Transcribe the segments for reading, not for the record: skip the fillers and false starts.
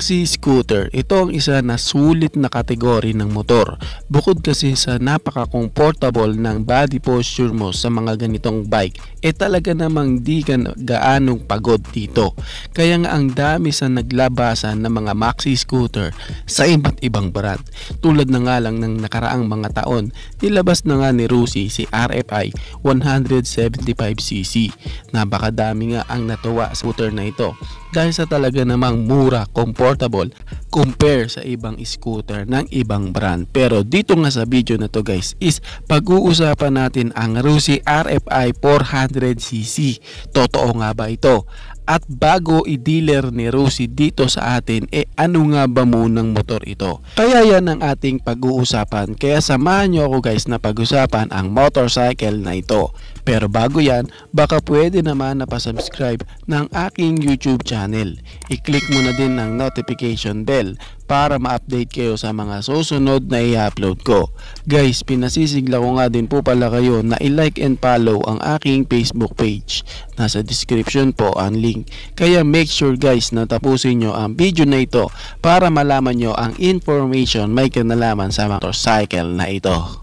Maxi Scooter, ito ang isa na sulit na kategory ng motor. Bukod kasi sa napaka-comfortable ng body posture mo sa mga ganitong bike, talaga namang di ka gaanong pagod dito. Kaya nga ang dami sa naglabasan ng mga Maxi Scooter sa iba't ibang brand. Tulad na nga lang ng nakaraang mga taon, nilabas na nga ni Rusi si RFI 175cc. Napakadami nga ang natuwa sa scooter na ito dahil sa talaga namang mura, comfortable compare sa ibang scooter ng ibang brand. Pero dito nga sa video na to guys is pag-uusapan natin ang Rusi RFI 400cc. Totoo nga ba ito? At bago i-dealer ni Rusi dito sa atin, ano nga ba munang motor ito? Kaya yan ang ating pag-uusapan. Kaya samahan nyo ako guys na pag-usapan ang motorcycle na ito. Pero bago yan, baka pwede naman na pa-subscribe ng aking YouTube channel. I-click mo na din ng notification bell para ma-update kayo sa mga susunod na i-upload ko. Guys, pinasisigla ko nga din po pala kayo na i-like and follow ang aking Facebook page. Nasa description po ang link. Kaya make sure guys na tapusin nyo ang video na ito para malaman nyo ang information may kinalaman sa motorcycle na ito.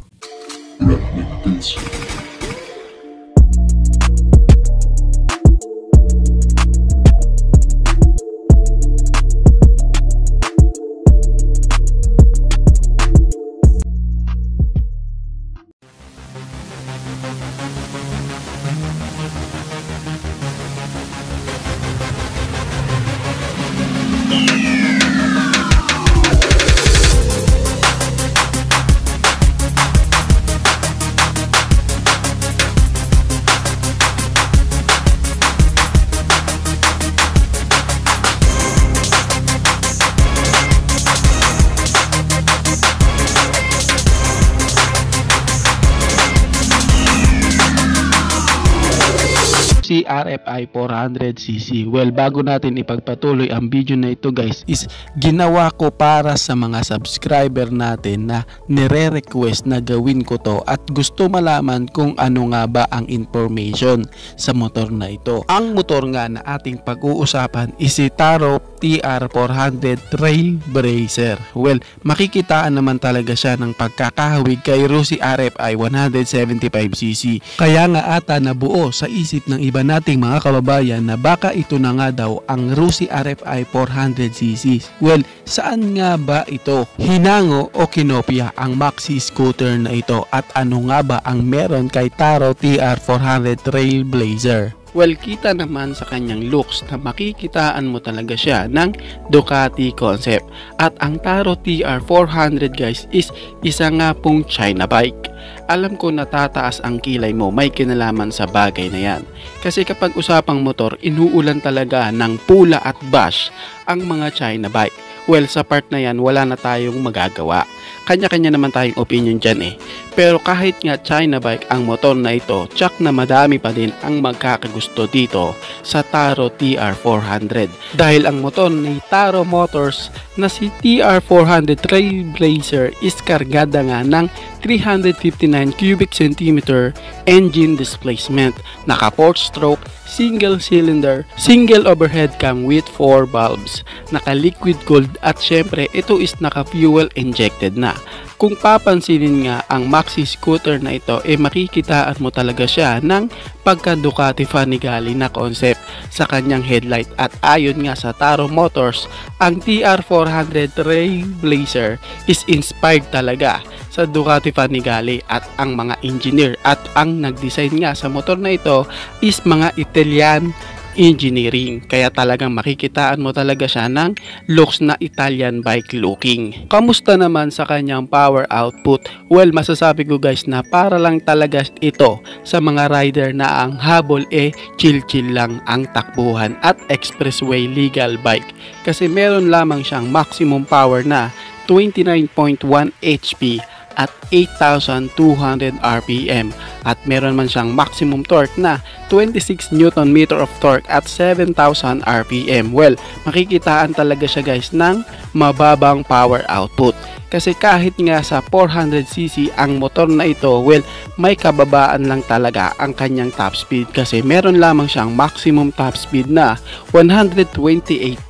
Si RFI 400cc. Well, bago natin ipagpatuloy ang video na ito guys, is ginawa ko para sa mga subscriber natin na nire-request na gawin ko to at gusto malaman kung ano nga ba ang information sa motor na ito. Ang motor nga na ating pag-uusapan is si Taro TR400 Trailblazer. Well, makikitaan naman talaga siya ng pagkakahawig kay Rusi RFI 175cc. Kaya nga ata nabuo sa isip ng iba nating mga kababayan na baka ito na nga daw ang Rusi RFI 400cc. Well, saan nga ba ito hinango o kinopya ang Maxi Scooter na ito at ano nga ba ang meron kay Taro TR400 Trailblazer? Well, kita naman sa kanyang looks na makikitaan mo talaga siya ng Ducati concept. At ang Taro TR400 guys is isa nga pong China bike. Alam ko natataas ang kilay mo, may kinalaman sa bagay na yan. Kasi kapag usapang motor, inuulan talaga ng pula at bash ang mga China bike. Well, sa part na yan, wala na tayong magagawa. Kanya-kanya naman tayong opinion dyan Pero kahit nga China bike ang motor na ito, tsak na madami pa din ang magkakagusto dito sa Taro TR400. Dahil ang motor ni Taro Motors na si TR400 Trailblazer is kargada nga ng 359 cubic centimeter engine displacement, naka 4-stroke, single cylinder, single overhead cam with 4 valves, naka liquid cooled at syempre ito is naka fuel injected na. Kung papansinin nga ang Maxi Scooter na ito, makikitaan mo talaga siya ng pagka Ducati Panigale na concept sa kanyang headlight. At ayon nga sa Taro Motors, ang TR400 Trailblazer is inspired talaga sa Ducati Panigale at ang mga engineer at ang nag-design nga sa motor na ito is mga Italian engineering. Kaya talagang makikitaan mo talaga siya ng looks na Italian bike looking. Kamusta naman sa kanyang power output? Well, masasabi ko guys na para lang talaga ito sa mga rider na ang habol chill-chill lang ang takbuhan at expressway legal bike. Kasi meron lamang siyang maximum power na 29.1 HP at 8,200 RPM at meron man siyang maximum torque na 26 Newton meter of torque at 7,000 RPM. Well, makikitaan talaga siya guys ng mababang power output. Kasi kahit nga sa 400cc ang motor na ito, well, may kababaan lang talaga ang kanyang top speed kasi meron lamang siyang maximum top speed na 128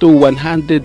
to 130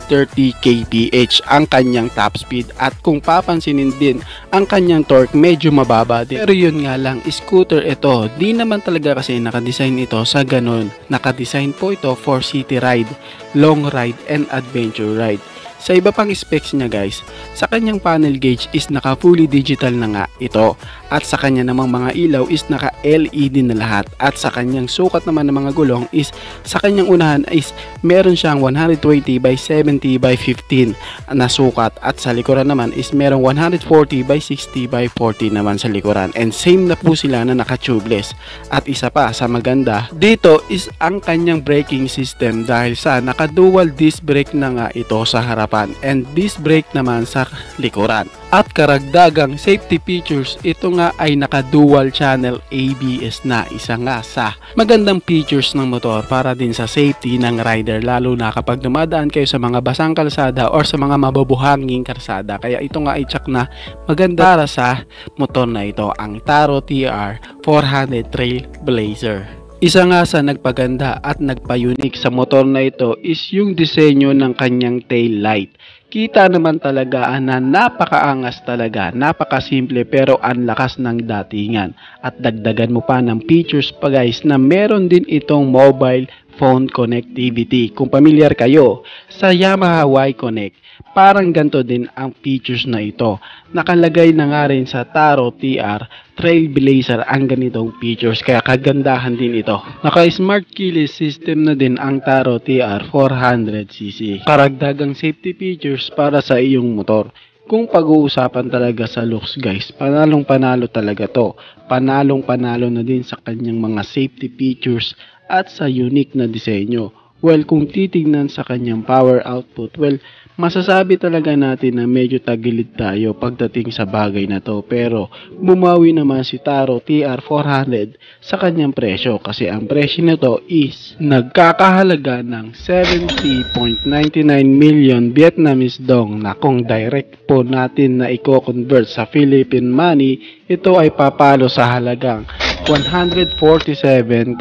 kph ang kanyang top speed, at kung papansinin din ang kanyang torque medyo mababa din. Pero yun nga lang, scooter ito, di naman talaga kasi nakadesign ito sa ganun. Nakadesign po ito for city ride, long ride, and adventure ride. Sa iba pang specs niya guys, sa kanyang panel gauge is naka fully digital na nga ito, at sa kanya namang mga ilaw is naka LED na lahat, at sa kanyang sukat naman ng mga gulong is sa kanyang unahan is meron siyang 120 by 70 by 15 na sukat, at sa likuran naman is merong 140 by 60 by 40 naman sa likuran, and same na po sila na naka tubeless. At isa pa sa maganda dito is ang kanyang braking system, dahil sa naka dual disc brake na nga ito sa harapan and disc brake naman sa likuran. At karagdagang safety features, ito nga ay naka dual channel ABS na, isa nga sa magandang features ng motor para din sa safety ng rider, lalo na kapag dumadaan kayo sa mga basang kalsada or sa mga mababuhanging kalsada. Kaya ito nga ay tsak na maganda para sa motor na ito, ang Taro TR400 Trailblazer. Isa nga sa nagpaganda at nagpa-unique sa motor na ito is yung disenyo ng kanyang tail light. Kita naman talaga na napakaangas talaga, napakasimple pero ang lakas ng datingan. At dagdagan mo pa ng features pa guys na meron din itong mobile phone connectivity. Kung pamilyar kayo sa Yamaha Y-Connect, parang ganito din ang features na ito. Nakalagay na nga rin sa Taro TR Trailblazer ang ganitong features, kaya kagandahan din ito. Naka-smart keyless system na din ang Taro TR 400cc. Karagdagang safety features para sa iyong motor. Kung pag-uusapan talaga sa looks guys, panalong panalo talaga to. Panalong panalo na din sa kanyang mga safety features at sa unique na disenyo. Well, kung titignan sa kanyang power output, well, masasabi talaga natin na medyo tagilid tayo pagdating sa bagay na to. Pero bumawi naman si Taro TR400 sa kanyang presyo, kasi ang presyo nito is nagkakahalaga ng 70.99 million Vietnamese dong, na kung direct po natin na i-convert sa Philippine money, ito ay papalo sa halagang 147,000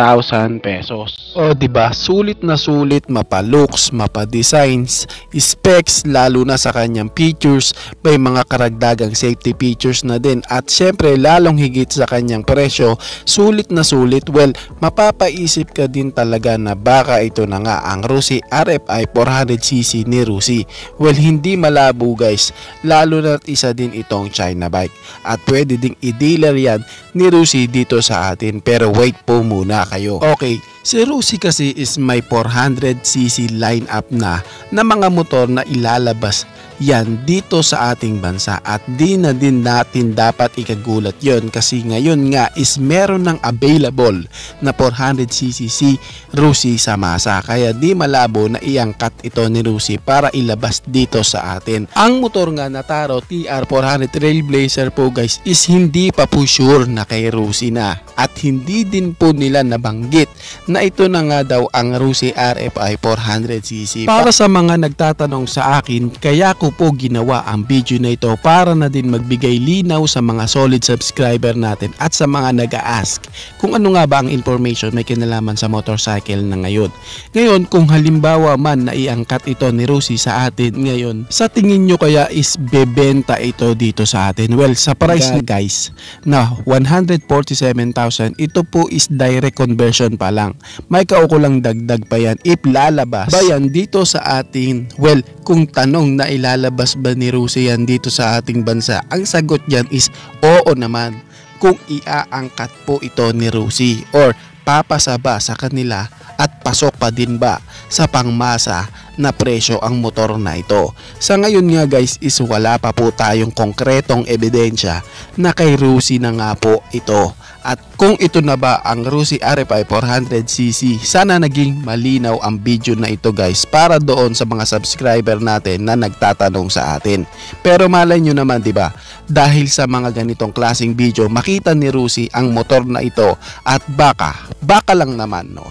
pesos. O diba, sulit na sulit, mapa-looks, mapa-designs, specs, lalo na sa kanyang features, may mga karagdagang safety features na din, at syempre lalong higit sa kanyang presyo, sulit na sulit. Well, mapapaisip ka din talaga na baka ito na nga ang Rusi RFI 400cc ni Rusi. Well, hindi malabo guys, lalo na't isa din itong China bike, at pwede ding i-dealer yan ni Rusi dito sa atin. Pero wait po muna kayo. Okay, si Rusi kasi is may 400cc lineup na mga motor na ilalabas yan dito sa ating bansa, at di na din natin dapat ikagulat yon, kasi ngayon nga is meron ng available na 400cc si Rusi sa masa, kaya di malabo na iangkat ito ni Rusi para ilabas dito sa atin. Ang motor nga na Taro TR400 Trailblazer po guys is hindi pa po sure na kay Rusi na, at hindi din po nila nabanggit na ito na nga daw ang Rusi RFI 400cc. Para sa mga nagtatanong sa akin, kaya ko po ginawa ang video na ito para na din magbigay linaw sa mga solid subscriber natin at sa mga nag-a-ask kung ano nga ba ang information may kinalaman sa motorcycle na ngayon. Ngayon, kung halimbawa man na iangkat ito ni Rusi sa atin ngayon, sa tingin nyo kaya is bebenta ito dito sa atin? Well, sa price na guys na 147,000, ito po is direct conversion pa lang. May kaukulang dagdag pa yan if lalabas ba yan dito sa atin. Well, kung tanong na ilalabas ba ni Rusi yan dito sa ating bansa, ang sagot yan is oo naman, kung iaangkat po ito ni Rusi or papasaba sa kanila at pasok pa din ba sa pangmasa na presyo ang motor na ito. Sa ngayon nga guys is wala pa po tayong konkretong ebidensya na kay Rusi na nga po ito. At kung ito na ba ang Rusi RFI 400cc, sana naging malinaw ang video na ito guys para doon sa mga subscriber natin na nagtatanong sa atin. Pero malay nyo naman, di ba? Dahil sa mga ganitong klaseng video, makita ni Rusi ang motor na ito at baka lang naman, no?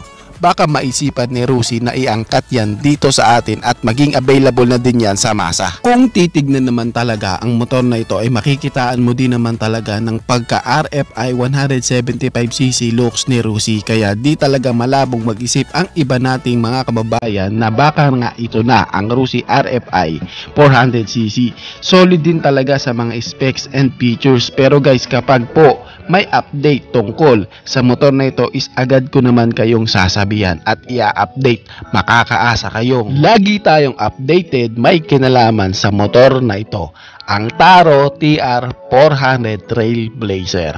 Baka maisipan ni Rusi na iangkat yan dito sa atin at maging available na din yan sa masa. Kung titignan naman talaga ang motor na ito ay makikitaan mo din naman talaga ng pagka RFI 175cc looks ni Rusi, kaya di talaga malabong mag-isip ang iba nating mga kababayan na baka nga ito na ang Rusi RFI 400cc. Solid din talaga sa mga specs and features, pero guys kapag po may update tungkol sa motor na ito is agad ko naman kayong sasabihan at i-update. Makakaasa kayong lagi tayong updated may kinalaman sa motor na ito, ang Taro TR 400 Trailblazer.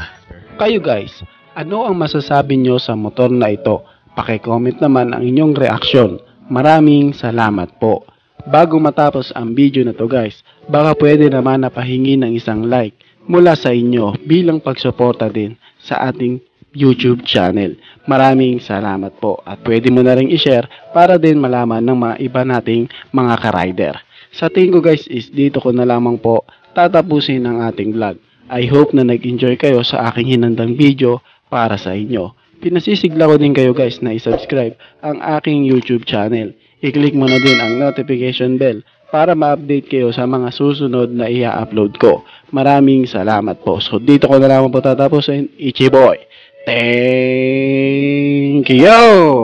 Kayo guys, ano ang masasabi nyo sa motor na ito? Paki-comment naman ang inyong reaksyon. Maraming salamat po. Bago matapos ang video na to guys, baka pwede naman na pahingi ng isang like mula sa inyo bilang pagsuporta din sa ating YouTube channel. Maraming salamat po at pwede mo na rin i-share para din malaman ng mga iba nating mga ka-rider. Sa tingin ko guys is dito ko na lamang po tatapusin ang ating vlog. I hope na nag-enjoy kayo sa aking hinandang video para sa inyo. Pinasisigla ko din kayo guys na i-subscribe ang aking YouTube channel. I-click mo na din ang notification bell para ma-update kayo sa mga susunod na i-upload ko. Maraming salamat po. So dito ko na lamang po tatapusin. Ichiboy. Thank you!